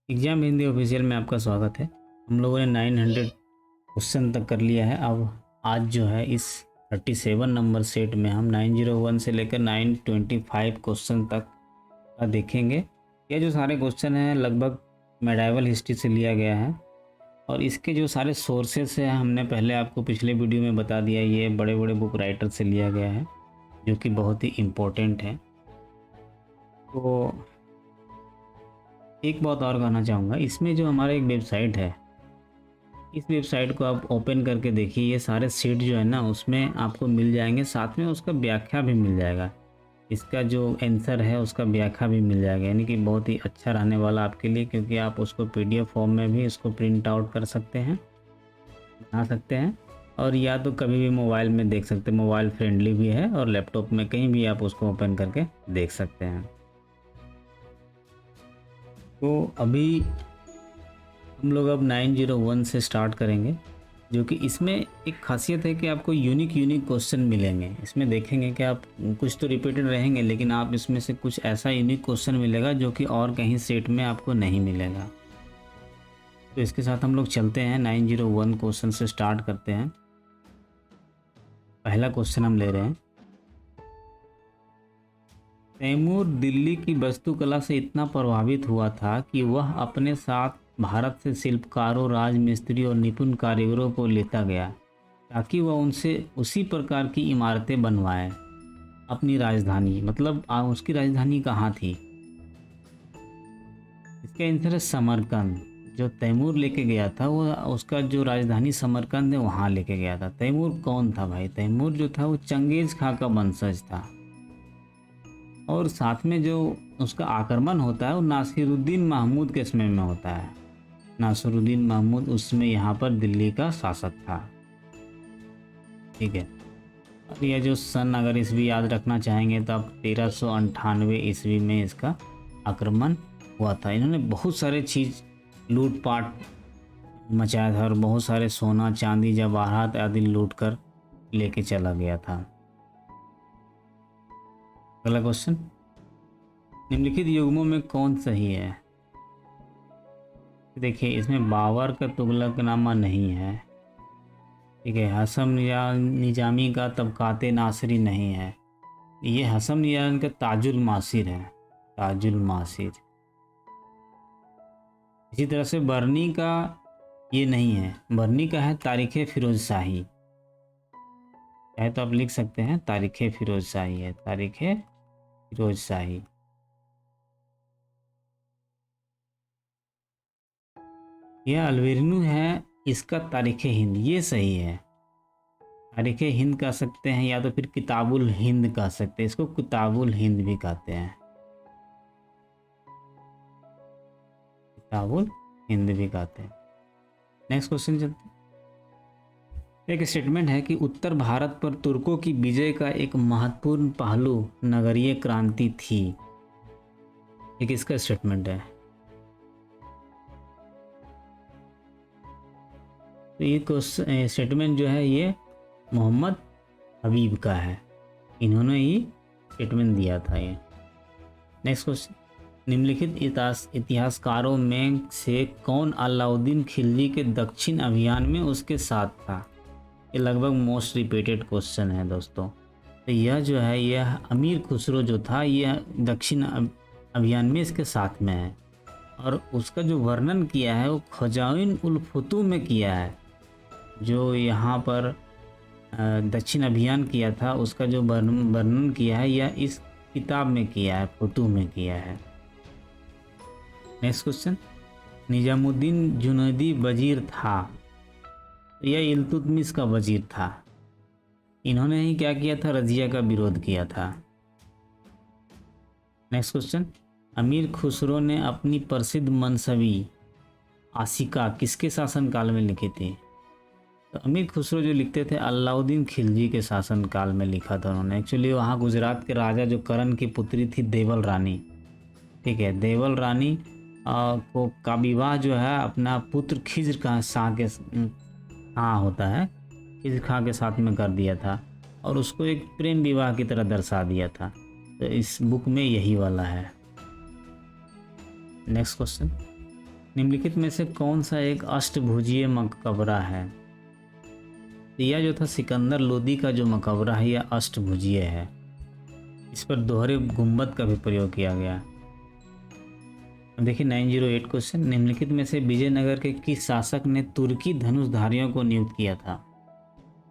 Exam Hindi official में आपका स्वागत है। हम लोगों ने 900 क्वेश्चन तक कर लिया है। अब आज जो है इस 37 नंबर सेट में हम 901 से लेकर 925 क्वेश्चन तक का देखेंगे। ये जो सारे क्वेश्चन हैं लगभग मेडाइवल हिस्ट्री से लिया गया है और इसके जो सारे सोर्सेस हैं हमने पहले आपको पिछले वीडियो में बता दिया। ये बड़े बड़े बुक राइटर से लिया गया है जो कि बहुत ही इम्पोर्टेंट है। तो एक बात और कहना चाहूँगा, इसमें जो हमारा एक वेबसाइट है, इस वेबसाइट को आप ओपन करके देखिए। ये सारे सीट जो है ना उसमें आपको मिल जाएंगे, साथ में उसका व्याख्या भी मिल जाएगा। इसका जो आंसर है उसका व्याख्या भी मिल जाएगा, यानी कि बहुत ही अच्छा रहने वाला आपके लिए, क्योंकि आप उसको पीडीएफ फॉर्म में भी इसको प्रिंट आउट कर सकते हैं, बना सकते हैं, और या तो कभी भी मोबाइल में देख सकते हैं। मोबाइल फ्रेंडली भी है और लैपटॉप में कहीं भी आप उसको ओपन करके देख सकते हैं। तो अभी हम लोग अब 901 से स्टार्ट करेंगे, जो कि इसमें एक खासियत है कि आपको यूनिक क्वेश्चन मिलेंगे। इसमें देखेंगे कि आप कुछ तो रिपीटेड रहेंगे, लेकिन आप इसमें से कुछ ऐसा यूनिक क्वेश्चन मिलेगा जो कि और कहीं सेट में आपको नहीं मिलेगा। तो इसके साथ हम लोग चलते हैं, 901 क्वेश्चन से स्टार्ट करते हैं। पहला क्वेश्चन हम ले रहे हैं। तैमूर दिल्ली की वास्तुकला से इतना प्रभावित हुआ था कि वह अपने साथ भारत से शिल्पकारों, राजमिस्त्री और निपुण कारीगरों को लेता गया ताकि वह उनसे उसी प्रकार की इमारतें बनवाए। अपनी राजधानी, मतलब उसकी राजधानी कहाँ थी? इसका आंसर है समरकंद। जो तैमूर लेके गया था वो उसका जो राजधानी समरकंद है वहाँ लेके गया था। तैमूर कौन था भाई? तैमूर जो था वो चंगेज खां का वंशज था, और साथ में जो उसका आक्रमण होता है वो नासिरुद्दीन महमूद के समय में होता है। नासिरुद्दीन महमूद उसमें यहाँ पर दिल्ली का शासक था। ठीक है, और यह जो सन अगर ईस्वी याद रखना चाहेंगे तो आप 1398 ईस्वी में इसका आक्रमण हुआ था। इन्होंने बहुत सारे चीज़ लूटपाट मचाया था और बहुत सारे सोना, चांदी, जवाहरात आदि लूट कर लेके चला गया था। अगला क्वेश्चन, निम्नलिखित युग्मों में कौन सही है? देखिए इसमें बाबर का तुगलकनामा नहीं है। ठीक है, हसन निजामी का तबकाते नासिरी नहीं है। ये हसन निजामी का ताजुल मासिर है, ताजुल मासिर। इसी तरह से बर्नी का ये नहीं है, बर्नी का है तारीख़ फिरोज शाही। चाहे तो आप लिख सकते हैं तारीख़ फिरोज शाही है, तारीख़ फिरोज शाही। यह अल्बेरिनु है, इसका तारीख़ हिंद, ये सही है। तारीख़ हिंद कह सकते हैं या तो फिर किताबुल हिंद कह सकते हैं, इसको किताबुल हिंद भी कहते हैं, किताबुल हिंद भी कहते हैं। नेक्स्ट क्वेश्चन चलते हैं। एक स्टेटमेंट है कि उत्तर भारत पर तुर्कों की विजय का एक महत्वपूर्ण पहलू नगरीय क्रांति थी। एक इसका स्टेटमेंट है। तो ये स्टेटमेंट जो है ये मोहम्मद हबीब का है, इन्होंने ही स्टेटमेंट दिया था ये। नेक्स्ट क्वेश्चन, निम्नलिखित इतिहासकारों में से कौन अलाउद्दीन खिलजी के दक्षिण अभियान में उसके साथ था? ये लगभग मोस्ट रिपीटेड क्वेश्चन है दोस्तों। तो यह जो है यह अमीर खुसरो जो था यह दक्षिण अभियान में इसके साथ में है, और उसका जो वर्णन किया है वो खजाइन उल फुतूह में किया है। जो यहाँ पर दक्षिण अभियान किया था उसका जो वर्णन किया है यह इस किताब में किया है, फुतूह में किया है। नेक्स्ट क्वेश्चन, निजामुद्दीन जुनैदी वजीर था, यह इल्तुतमिश का वजीर था। इन्होंने ही क्या किया था? रजिया का विरोध किया था। नेक्स्ट क्वेश्चन, अमीर खुसरो ने अपनी प्रसिद्ध मनसबी आशिका किसके शासनकाल में लिखी थी? तो अमीर खुसरो जो लिखते थे अलाउद्दीन खिलजी के शासनकाल में लिखा था उन्होंने। एक्चुअली वहाँ गुजरात के राजा जो करण की पुत्री थी देवल रानी, ठीक है, देवल रानी को का विवाह जो है अपना पुत्र खिज्र शाह के होता है, खिज्र खां के साथ में कर दिया था, और उसको एक प्रेम विवाह की तरह दर्शा दिया था। तो इस बुक में यही वाला है। नेक्स्ट क्वेश्चन, निम्नलिखित में से कौन सा एक अष्टभुजीय मकबरा है? तो यह जो था सिकंदर लोदी का जो मकबरा है यह अष्टभुजीय है। इस पर दोहरे गुंबद का भी प्रयोग किया गया। अब देखिए 908 क्वेश्चन, निम्नलिखित में से विजयनगर के किस शासक ने तुर्की धनुषधारियों को नियुक्त किया था?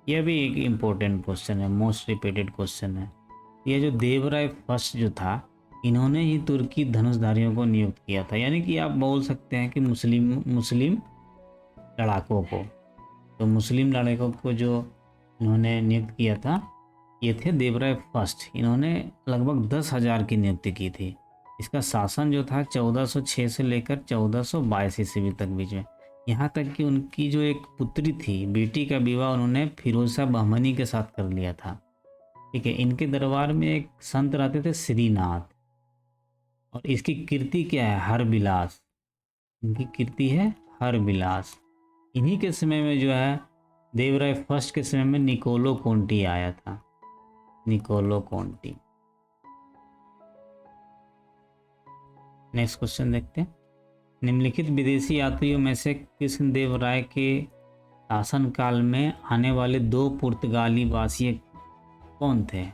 यह भी एक इम्पोर्टेंट क्वेश्चन है, मोस्ट रिपीटेड क्वेश्चन है। यह जो देवराय फर्स्ट जो था, इन्होंने ही तुर्की धनुषधारियों को नियुक्त किया था। यानी कि आप बोल सकते हैं कि मुस्लिम लड़ाकों को, तो मुस्लिम लड़ाकों को जो इन्होंने नियुक्त किया था ये थे देवराय फर्स्ट। इन्होंने लगभग 10,000 की नियुक्ति की थी। इसका शासन जो था 1406 से लेकर 1422 ईस्वी तक बीच में। यहाँ तक कि उनकी जो एक पुत्री थी, बेटी का विवाह उन्होंने फिरोज शाह बहमनी के साथ कर लिया था। ठीक है, इनके दरबार में एक संत रहते थे श्रीनाथ, और इसकी कीर्ति क्या है? हरविलास। इनकी कीर्ति है हरविलास। इन्हीं के समय में जो है देवराय फर्स्ट के समय में निकोलो कोंटी आया था, निकोलो कोंटी। नेक्स्ट क्वेश्चन देखते हैं, निम्नलिखित विदेशी यात्रियों में से कृष्णदेवराय के शासनकाल में आने वाले 2 पुर्तगाली वासी कौन थे?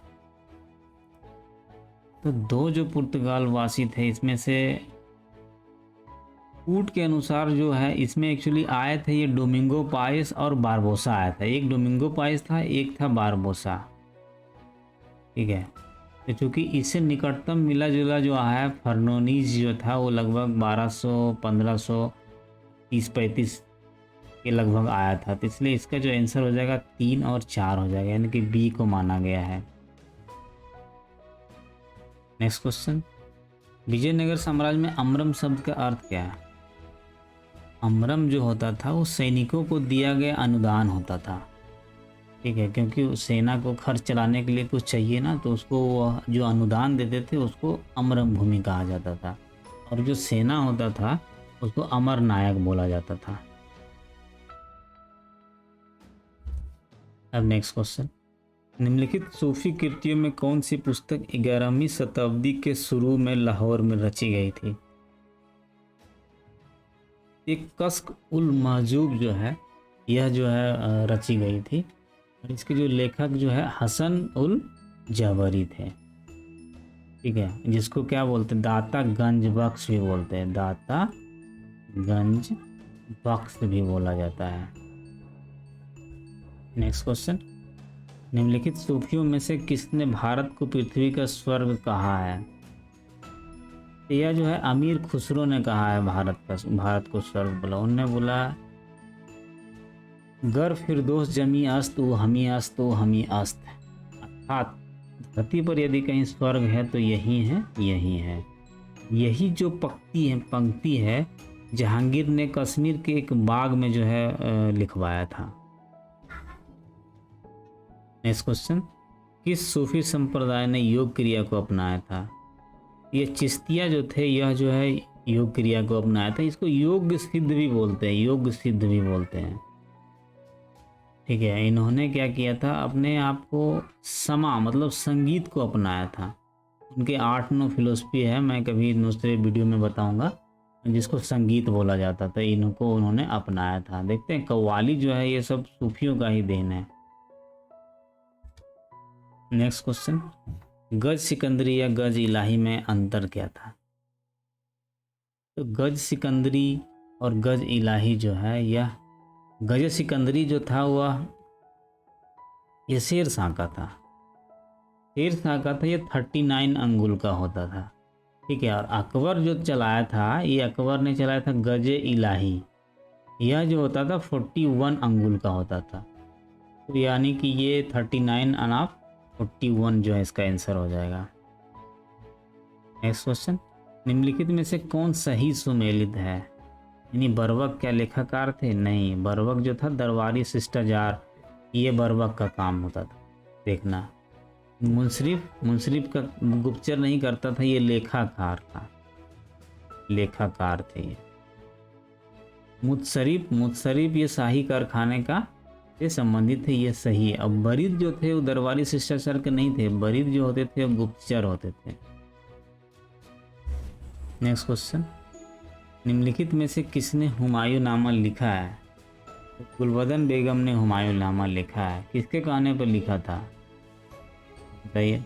तो 2 जो पुर्तगाल वासी थे इसमें से कूट के अनुसार जो है इसमें एक्चुअली आए थे ये डोमिंगो पाइस और बारबोसा आया था। एक डोमिंगो पाइस था, एक था बारबोसा। ठीक है, तो चूँकि इससे निकटतम मिला जुला जो है फर्नोनीज जो था वो लगभग 1200-1530-35 के लगभग आया था। तो इसलिए इसका जो आंसर हो जाएगा 3 और 4 हो जाएगा, यानी कि बी को माना गया है। नेक्स्ट क्वेश्चन, विजयनगर साम्राज्य में अमरम शब्द का अर्थ क्या है? अमरम जो होता था वो सैनिकों को दिया गया अनुदान होता था। ठीक है, क्योंकि सेना को खर्च चलाने के लिए कुछ चाहिए ना, तो उसको जो अनुदान देते थे उसको अमरम भूमि कहा जाता था, और जो सेना होता था उसको अमर नायक बोला जाता था। अब नेक्स्ट क्वेश्चन, निम्नलिखित सूफी कृतियों में कौन सी पुस्तक 11वीं शताब्दी के शुरू में लाहौर में रची गई थी? एक कश्क उल महजूब जो है यह जो है रची गई थी, और इसके जो लेखक जो है हसन उल जबरी थे। ठीक है, जिसको क्या बोलते हैं? दाता गंज बख्श भी बोलते हैं, दाता गंज बख्श भी बोला जाता है। नेक्स्ट क्वेश्चन, निम्नलिखित सूफियों में से किसने भारत को पृथ्वी का स्वर्ग कहा है? यह जो है अमीर खुसरो ने कहा है भारत को स्वर्ग बोला। उनने बोला गर फिरदोस जमी अस्त वो हमी अस्त वो हमी अस्त, अर्थात धरती पर यदि कहीं स्वर्ग है तो यही है, यही है। यही जो पंक्ति है जहांगीर ने कश्मीर के एक बाग में जो है लिखवाया था। नेक्स्ट क्वेश्चन, किस सूफी संप्रदाय ने योग क्रिया को अपनाया था? ये चिश्तिया जो थे यह जो है योग क्रिया को अपनाया था। इसको योग सिद्ध भी बोलते हैं, योग सिद्ध भी बोलते हैं। ठीक है, इन्होंने क्या किया था? अपने आप को समा मतलब संगीत को अपनाया था। उनके 8-9 फिलोसफी है, मैं कभी दूसरे वीडियो में बताऊंगा, जिसको संगीत बोला जाता था, इनको उन्होंने अपनाया था। देखते हैं कव्वाली जो है ये सब सूफियों का ही देन है। नेक्स्ट क्वेश्चन, गज सिकंदरी या गज इलाही में अंतर क्या था? तो गज सिकंदरी और गज इलाही जो है, यह गज सिकंदरी जो था वह ये शेर शाह का था। शेर शाह का था, ये 39 अंगुल का होता था। ठीक है, और अकबर जो चलाया था, ये अकबर ने चलाया था गज इलाही, यह जो होता था 41 अंगुल का होता था। तो यानी कि ये 39 अनाप 41 जो है इसका आंसर हो जाएगा। नेक्स्ट क्वेश्चन, निम्नलिखित में से कौन सही सुमेलित है? यानी बर्बक क्या लेखाकार थे? नहीं, बर्बक जो था दरबारी शिष्टाचार, ये बर्बक का काम होता था देखना। मुंसरिफ का गुप्तचर नहीं करता था, ये लेखाकार था, लेखाकार थे ये। मुत्सरिफ ये शाही कारखाने का से संबंधित थे, ये सही है। अब बरीद जो थे वो दरबारी शिष्टाचार के नहीं थे, बरीद जो होते थे वो गुप्तचर होते थे। नेक्स्ट क्वेश्चन, निम्नलिखित में से किसने हुमायूं नामा लिखा है? तो गुलबदन बेगम ने हुमायूं नामा लिखा है। किसके कहने पर लिखा था बताइए,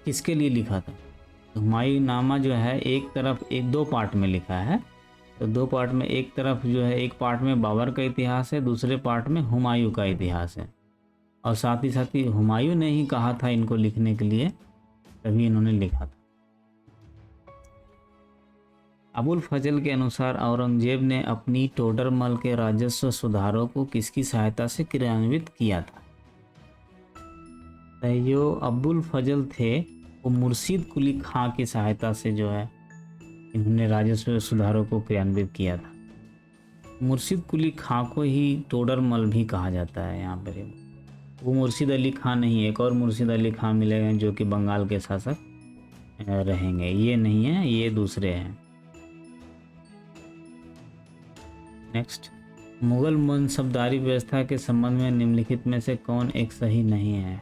किसके लिए लिखा था? हुमायूं नामा जो है एक तरफ एक दो पार्ट में लिखा है। तो दो पार्ट में, एक तरफ जो है एक पार्ट में बाबर का इतिहास है, दूसरे पार्ट में हुमायूं का इतिहास है। और साथ ही हुमायूं ने ही कहा था इनको लिखने के लिए, तभी इन्होंने लिखा था। अबुल फजल के अनुसार औरंगजेब ने अपनी टोडरमल के राजस्व सुधारों को किसकी सहायता से क्रियान्वित किया था? तो जो अबुल फजल थे वो मुर्शिद कुली खां की सहायता से जो है इन्होंने राजस्व सुधारों को क्रियान्वित किया था। मुर्शिद कुली खां को ही टोडरमल भी कहा जाता है। यहाँ पर वो मुर्शिद अली खां नहीं, एक और मुर्शिद अली खां मिले हैं जो कि बंगाल के शासक रहेंगे। ये नहीं है, ये दूसरे हैं। नेक्स्ट, मुगल मनसबदारी व्यवस्था के संबंध में निम्नलिखित में से कौन एक सही नहीं है?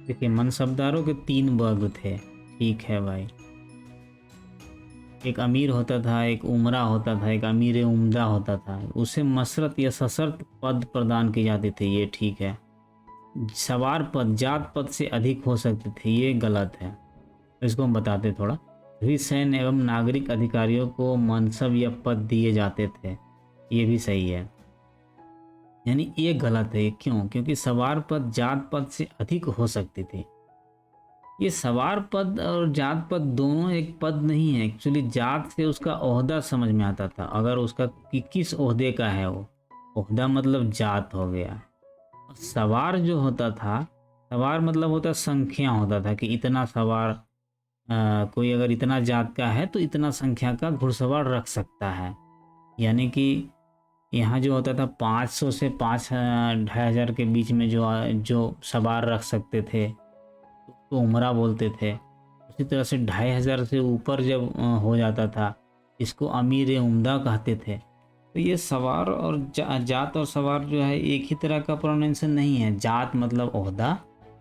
देखिए, मनसबदारों के 3 वर्ग थे। ठीक है भाई, एक अमीर होता था, एक उमरा होता था, एक अमीर उम्दा होता था। उसे मसरत या सशर्त पद प्रदान की जाती थी, ये ठीक है। सवार पद जात पद से अधिक हो सकते थे, ये गलत है। इसको हम बताते थोड़ा। भी सैन्य एवं नागरिक अधिकारियों को मनसब या पद दिए जाते थे, ये भी सही है। यानी ये गलत है। क्यों? क्योंकि सवार पद जात पद से अधिक हो सकती थी। ये सवार पद और जात पद दोनों एक पद नहीं है। एक्चुअली जात से उसका ओहदा समझ में आता था, अगर उसका कि किस ओहदे का है वो। ओहदा मतलब जात हो गया। सवार जो होता था, सवार मतलब होता संख्या होता था कि इतना सवार, कोई अगर इतना जात का है तो इतना संख्या का घुड़सवार रख सकता है। यानी कि यहाँ जो होता था 500 से 5,000-2,500 के बीच में जो सवार रख सकते थे तो उमरा बोलते थे। उसी तरह से 2,500 से ऊपर जब हो जाता था, इसको अमीर उम्दा कहते थे। तो ये सवार और जात और सवार जो है एक ही तरह का प्रोनाउंसिएशन नहीं है। जात मतलब ओहदा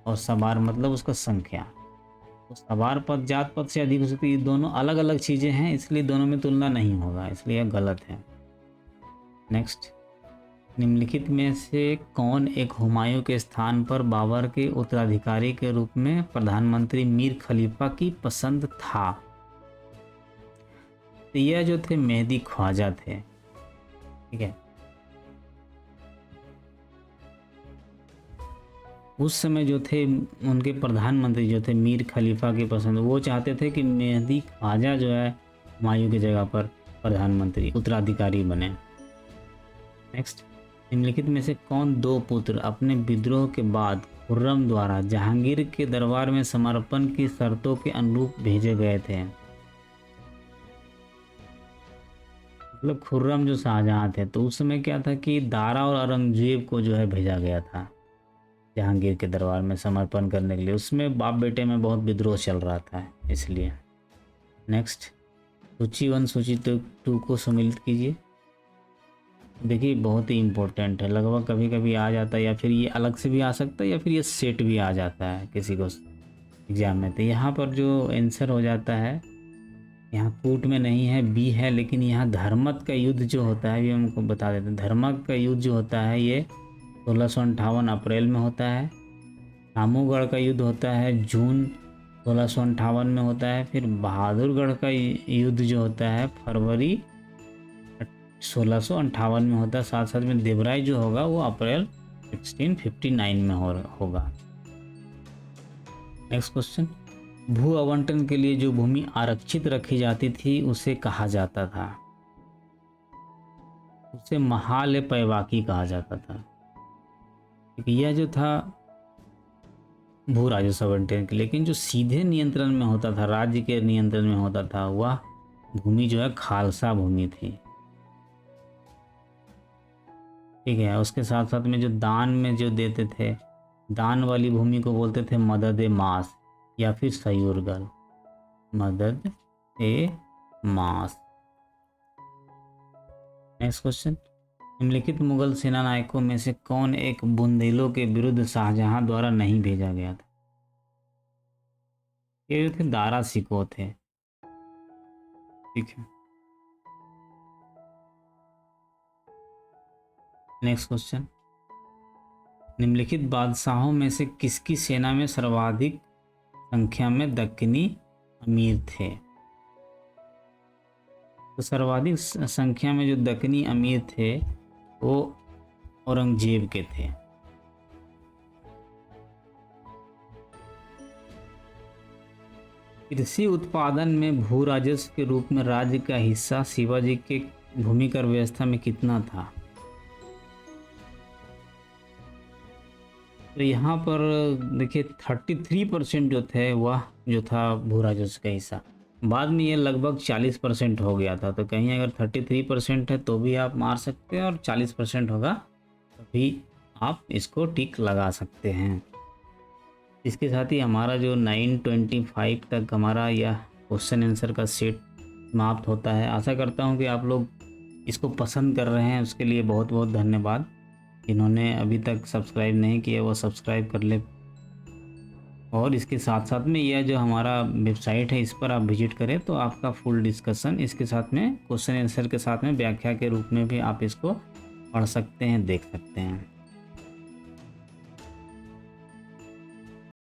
और सवार मतलब उसका संख्या। तो सवार पद जात पद से अधिक हो सकती है। ये दोनों अलग अलग चीज़ें हैं, इसलिए दोनों में तुलना नहीं होगा, इसलिए यह गलत है। नेक्स्ट, निम्नलिखित में से कौन एक हुमायूं के स्थान पर बाबर के उत्तराधिकारी के रूप में प्रधानमंत्री मीर खलीफा की पसंद था? तो यह जो थे मेहदी ख्वाजा थे। ठीक है, उस समय जो थे उनके प्रधानमंत्री जो थे मीर खलीफा की पसंद, वो चाहते थे कि मेहदी ख्वाजा जो है हुमायूं की जगह पर प्रधानमंत्री उत्तराधिकारी बने। नेक्स्ट, निम्नलिखित में से कौन 2 पुत्र अपने विद्रोह के बाद खुर्रम द्वारा जहांगीर के दरबार में समर्पण की शर्तों के अनुरूप भेजे गए थे? मतलब खुर्रम जो शाहजहां थे, तो उस समय क्या था कि दारा और औरंगजेब को जो है भेजा गया था जहांगीर के दरबार में समर्पण करने के लिए। उसमें बाप बेटे में बहुत विद्रोह चल रहा था, इसलिए। नेक्स्ट, सूची 1 सूची 2 को सम्मिलित कीजिए। देखिए, बहुत ही इम्पोर्टेंट है, लगभग कभी कभी आ जाता है, या फिर ये अलग से भी आ सकता है, या फिर ये सेट भी आ जाता है किसी को एग्जाम में। तो यहाँ पर जो आंसर हो जाता है, यहाँ कूट में नहीं है, बी है, लेकिन यहाँ धर्मत का युद्ध जो होता है, ये हमको बता देते हैं। धर्मत का युद्ध जो होता है ये 1658 अप्रैल में होता है। रामूगढ़ का युद्ध होता है जून 1658 में होता है। फिर बहादुरगढ़ का युद्ध जो होता है फरवरी 1658 में होता है। साथ साथ में देवराय जो होगा वो अप्रैल 1659 में होगा। नेक्स्ट क्वेश्चन, भू आवंटन के लिए जो भूमि आरक्षित रखी जाती थी उसे कहा जाता था? उसे महाल पैवाकी कहा जाता था। यह जो था भू राजस्व आवंटन के, लेकिन जो सीधे नियंत्रण में होता था, राज्य के नियंत्रण में होता था, वह भूमि जो है खालसा भूमि थी। ठीक है, उसके साथ साथ में जो दान में जो देते थे, दान वाली भूमि को बोलते थे मदद ए मास या फिर सयूरगल। मदद ए मास। नेक्स्ट क्वेश्चन, निम्नलिखित मुगल सेना नायकों में से कौन एक बुंदेलों के विरुद्ध शाहजहां द्वारा नहीं भेजा गया था? ये जो थे दारा सिकोह थे। ठीक है। नेक्स्ट क्वेश्चन, निम्नलिखित बादशाहों में से किसकी सेना में सर्वाधिक संख्या में दक्कनी अमीर थे? तो सर्वाधिक संख्या में जो दक्कनी अमीर थे वो औरंगजेब के थे। कृषि उत्पादन में भू राजस्व के रूप में राज्य का हिस्सा शिवाजी के भूमि कर व्यवस्था में कितना था? तो यहाँ पर देखिए 33% जो थे वह जो था भू राजस्व का हिस्सा, बाद में ये लगभग 40% हो गया था। तो कहीं अगर 33% है तो भी आप मार सकते हैं और 40% होगा तभी आप इसको टिक लगा सकते हैं। इसके साथ ही हमारा जो 925 तक हमारा यह क्वेश्चन आंसर का सेट समाप्त होता है। आशा करता हूँ कि आप लोग इसको पसंद कर रहे हैं, उसके लिए बहुत बहुत धन्यवाद। जिन्होंने अभी तक सब्सक्राइब नहीं किया वो सब्सक्राइब कर ले, और इसके साथ साथ में यह जो हमारा वेबसाइट है इस पर आप विजिट करें तो आपका फुल डिस्कशन इसके साथ में क्वेश्चन आंसर के साथ में व्याख्या के रूप में भी आप इसको पढ़ सकते हैं, देख सकते हैं।